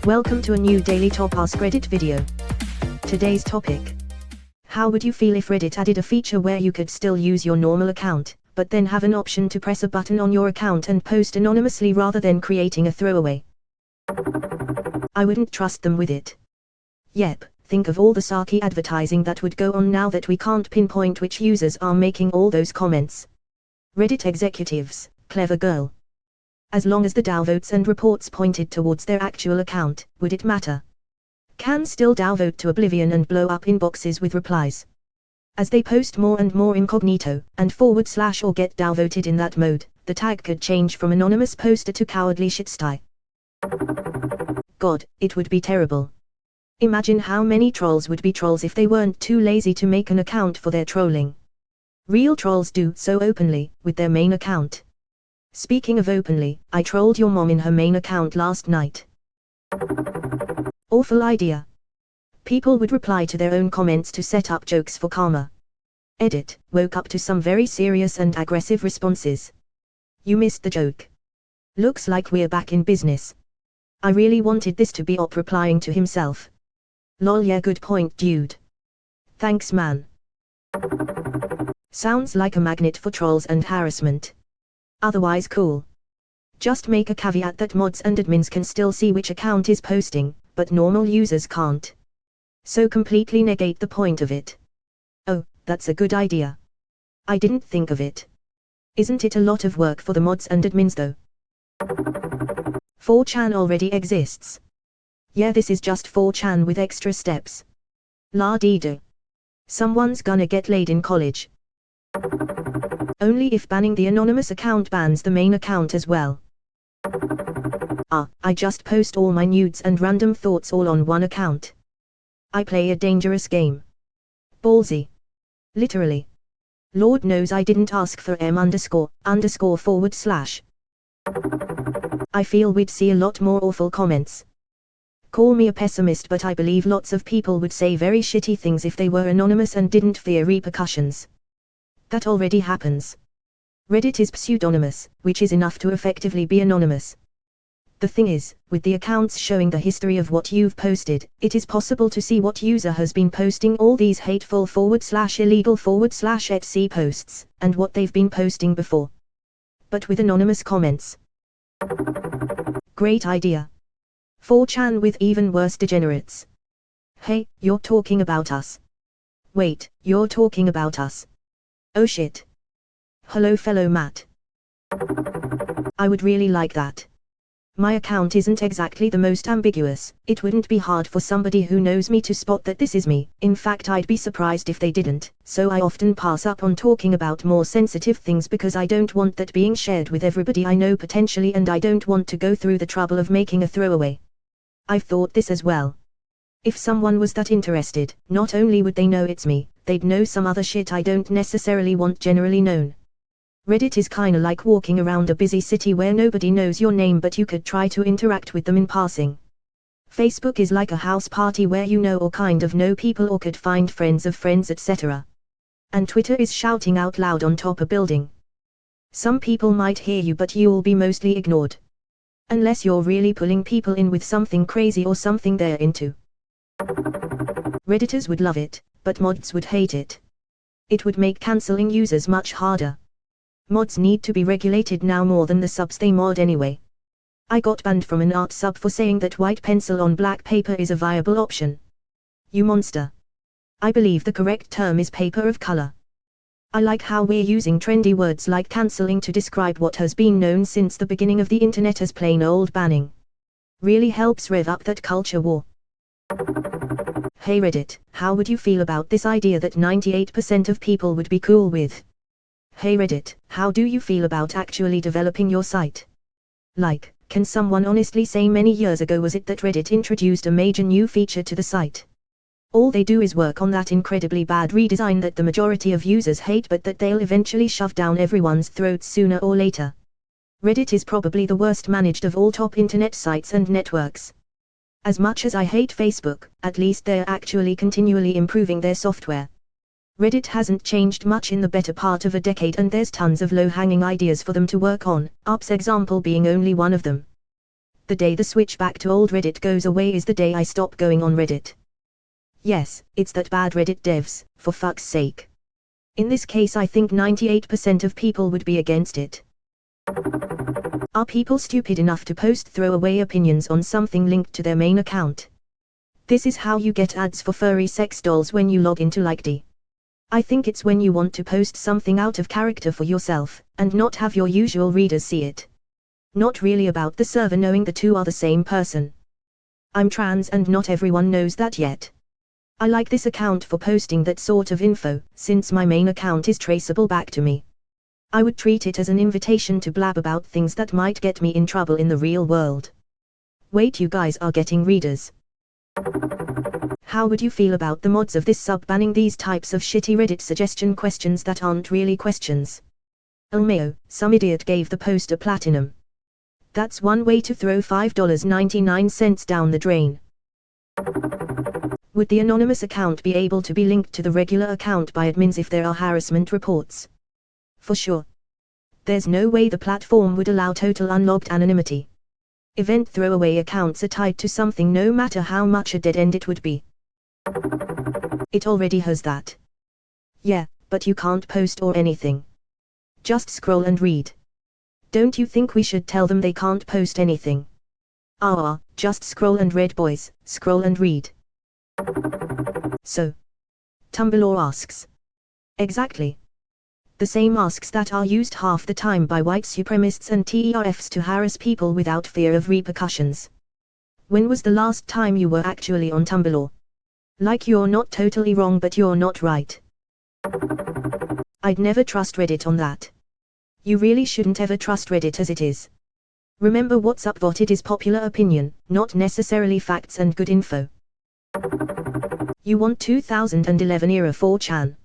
Welcome to a new daily top Askreddit video. Today's topic. How would you feel if Reddit added a feature where you could still use your normal account, but then have an option to press a button on your account and post anonymously rather than creating a throwaway? I wouldn't trust them with it. Yep, think of all the sarky advertising that would go on now that we can't pinpoint which users are making all those comments. Reddit executives, clever girl. As long as the downvotes and reports pointed towards their actual account, would it matter? Can still downvote to oblivion and blow up inboxes with replies. As they post more and more incognito, and / or get downvoted in that mode, the tag could change from anonymous poster to cowardly shitsty. God, it would be terrible. Imagine how many trolls would be trolls if they weren't too lazy to make an account for their trolling. Real trolls do so openly, with their main account. Speaking of openly, I trolled your mom in her main account last night. Awful idea. People would reply to their own comments to set up jokes for karma. Edit, woke up to some very serious and aggressive responses. You missed the joke. Looks like we're back in business. I really wanted this to be Op replying to himself. Lol, yeah, good point, dude. Thanks, man. Sounds like a magnet for trolls and harassment. Otherwise cool. Just make a caveat that mods and admins can still see which account is posting, but normal users can't. So completely negate the point of it. Oh, that's a good idea. I didn't think of it. Isn't it a lot of work for the mods and admins though? 4chan already exists. Yeah, this is just 4chan with extra steps. La dee do. Someone's gonna get laid in college. Only if banning the anonymous account bans the main account as well. I just post all my nudes and random thoughts all on one account. I play a dangerous game. Ballsy. Literally. Lord knows I didn't ask for m__/. I feel we'd see a lot more awful comments. Call me a pessimist, but I believe lots of people would say very shitty things if they were anonymous and didn't fear repercussions. That already happens. Reddit is pseudonymous, which is enough to effectively be anonymous. The thing is, with the accounts showing the history of what you've posted, it is possible to see what user has been posting all these hateful / illegal / etc posts, and what they've been posting before. But with anonymous comments. Great idea. 4chan with even worse degenerates. Hey, you're talking about us. Wait, you're talking about us. Oh shit. Hello fellow Matt. I would really like that. My account isn't exactly the most ambiguous. It wouldn't be hard for somebody who knows me to spot that this is me. In fact, I'd be surprised if they didn't, so I often pass up on talking about more sensitive things because I don't want that being shared with everybody I know potentially, and I don't want to go through the trouble of making a throwaway. I've thought this as well. If someone was that interested, not only would they know it's me, they'd know some other shit I don't necessarily want generally known. Reddit is kinda like walking around a busy city where nobody knows your name, but you could try to interact with them in passing. Facebook is like a house party where you know or kind of know people or could find friends of friends, etc. And Twitter is shouting out loud on top a building. Some people might hear you, but you'll be mostly ignored. Unless you're really pulling people in with something crazy or something they're into. Redditors would love it, but mods would hate it. It would make cancelling users much harder. Mods need to be regulated now more than the subs they mod anyway. I got banned from an art sub for saying that white pencil on black paper is a viable option. You monster. I believe the correct term is paper of color. I like how we're using trendy words like cancelling to describe what has been known since the beginning of the internet as plain old banning. Really helps rev up that culture war. Hey Reddit, how would you feel about this idea that 98% of people would be cool with? Hey Reddit, how do you feel about actually developing your site? Like, can someone honestly say many years ago was it that Reddit introduced a major new feature to the site? All they do is work on that incredibly bad redesign that the majority of users hate, but that they'll eventually shove down everyone's throats sooner or later. Reddit is probably the worst managed of all top internet sites and networks. As much as I hate Facebook, at least they're actually continually improving their software. Reddit hasn't changed much in the better part of a decade, and there's tons of low-hanging ideas for them to work on, Up's example being only one of them. The day the switch back to old Reddit goes away is the day I stop going on Reddit. Yes, it's that bad Reddit devs, for fuck's sake. In this case I think 98% of people would be against it. Are people stupid enough to post throwaway opinions on something linked to their main account? This is how you get ads for furry sex dolls when you log into Liked. I think it's when you want to post something out of character for yourself, and not have your usual readers see it. Not really about the server knowing the two are the same person. I'm trans and not everyone knows that yet. I like this account for posting that sort of info, since my main account is traceable back to me. I would treat it as an invitation to blab about things that might get me in trouble in the real world. Wait, you guys are getting readers. How would you feel about the mods of this sub banning these types of shitty Reddit suggestion questions that aren't really questions? Elmeo, some idiot gave the post a platinum. That's one way to throw $5.99 down the drain. Would the anonymous account be able to be linked to the regular account by admins if there are harassment reports? For sure. There's no way the platform would allow total unlogged anonymity. Event throwaway accounts are tied to something no matter how much a dead end it would be. It already has that. Yeah, but you can't post or anything. Just scroll and read. Don't you think we should tell them they can't post anything? Just scroll and read, boys, scroll and read. So. Tumblr asks. Exactly. The same asks that are used half the time by white supremacists and TERFs to harass people without fear of repercussions. When was the last time you were actually on Tumblr? Like, you're not totally wrong, but you're not right. I'd never trust Reddit on that. You really shouldn't ever trust Reddit as it is. Remember, what's upvoted is popular opinion, not necessarily facts and good info. You want 2011 era 4chan?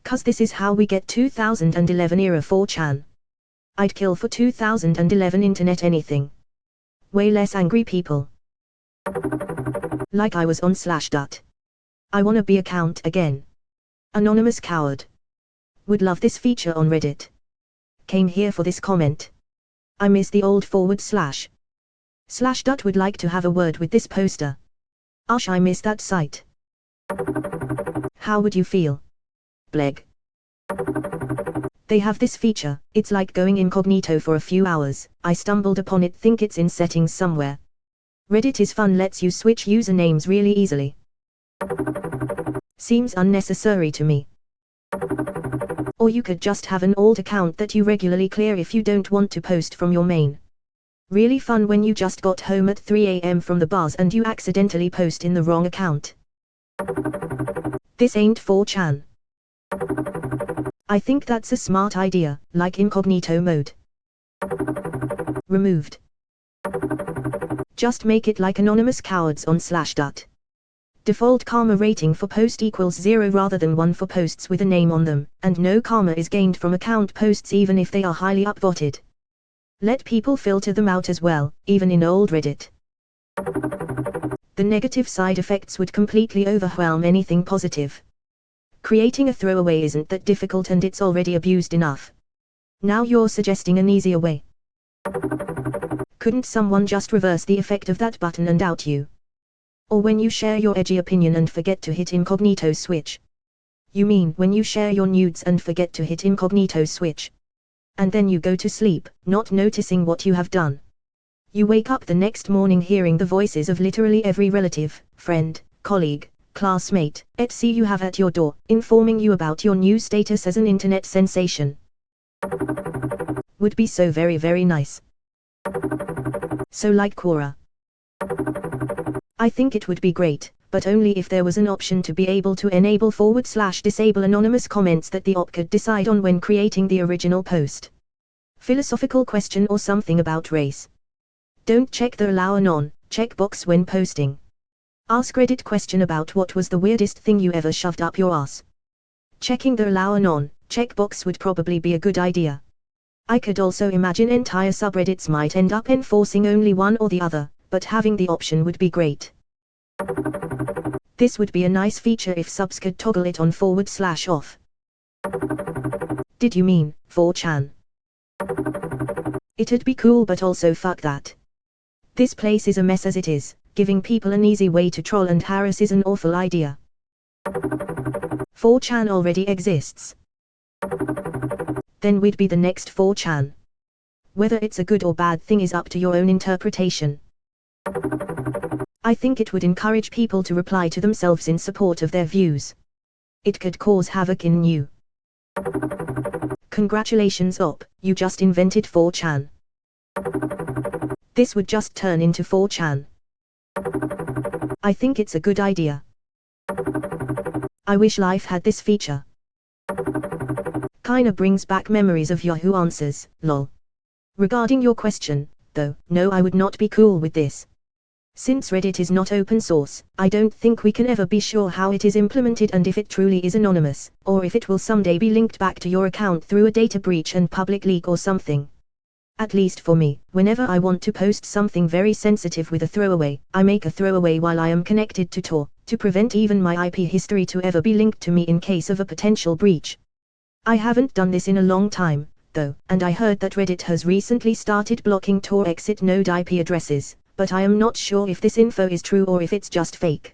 'Cause this is how we get 2011 era 4chan. I'd kill for 2011 internet anything. Way less angry people. Like I was on /dot. I wanna be account again. Anonymous coward. Would love this feature on Reddit. Came here for this comment. I miss the old /dot would like to have a word with this poster. Ash, I miss that site. How would you feel? Bleg. They have this feature, it's like going incognito for a few hours. I stumbled upon it, think it's in settings somewhere. Reddit is fun, lets you switch usernames really easily. Seems unnecessary to me. Or you could just have an alt account that you regularly clear if you don't want to post from your main. Really fun when you just got home at 3 AM from the bars and you accidentally post in the wrong account. This ain't 4chan. I think that's a smart idea, like incognito mode. Removed. Just make it like anonymous cowards on /dot. Default karma rating for post equals 0 rather than 1 for posts with a name on them, and no karma is gained from account posts even if they are highly upvoted. Let people filter them out as well, even in old Reddit. The negative side effects would completely overwhelm anything positive. Creating a throwaway isn't that difficult and it's already abused enough. Now you're suggesting an easier way. Couldn't someone just reverse the effect of that button and out you? Or when you share your edgy opinion and forget to hit incognito switch? You mean when you share your nudes and forget to hit incognito switch? And then you go to sleep, not noticing what you have done. You wake up the next morning hearing the voices of literally every relative, friend, colleague, classmate, etc. you have at your door, informing you about your new status as an internet sensation. Would be so very, very nice. So like Quora. I think it would be great, but only if there was an option to be able to enable / disable anonymous comments that the op could decide on when creating the original post. Philosophical question or something about race. Don't check the allow anon checkbox when posting. Askreddit question about what was the weirdest thing you ever shoved up your ass. Checking the allow anon checkbox would probably be a good idea. I could also imagine entire subreddits might end up enforcing only one or the other, but having the option would be great. This would be a nice feature if subs could toggle it on /off. Did you mean 4chan? It'd be cool, but also fuck that. This place is a mess as it is. Giving people an easy way to troll and harass is an awful idea. 4chan already exists. Then we'd be the next 4chan. Whether it's a good or bad thing is up to your own interpretation. I think it would encourage people to reply to themselves in support of their views. It could cause havoc in you. Congratulations op, you just invented 4chan. This would just turn into 4chan. I think it's a good idea. I wish life had this feature. Kinda brings back memories of Yahoo Answers, lol. Regarding your question, though, no, I would not be cool with this. Since Reddit is not open source, I don't think we can ever be sure how it is implemented and if it truly is anonymous, or if it will someday be linked back to your account through a data breach and public leak or something. At least for me, whenever I want to post something very sensitive with a throwaway, I make a throwaway while I am connected to Tor, to prevent even my IP history to ever be linked to me in case of a potential breach. I haven't done this in a long time, though, and I heard that Reddit has recently started blocking Tor exit node IP addresses, but I am not sure if this info is true or if it's just fake.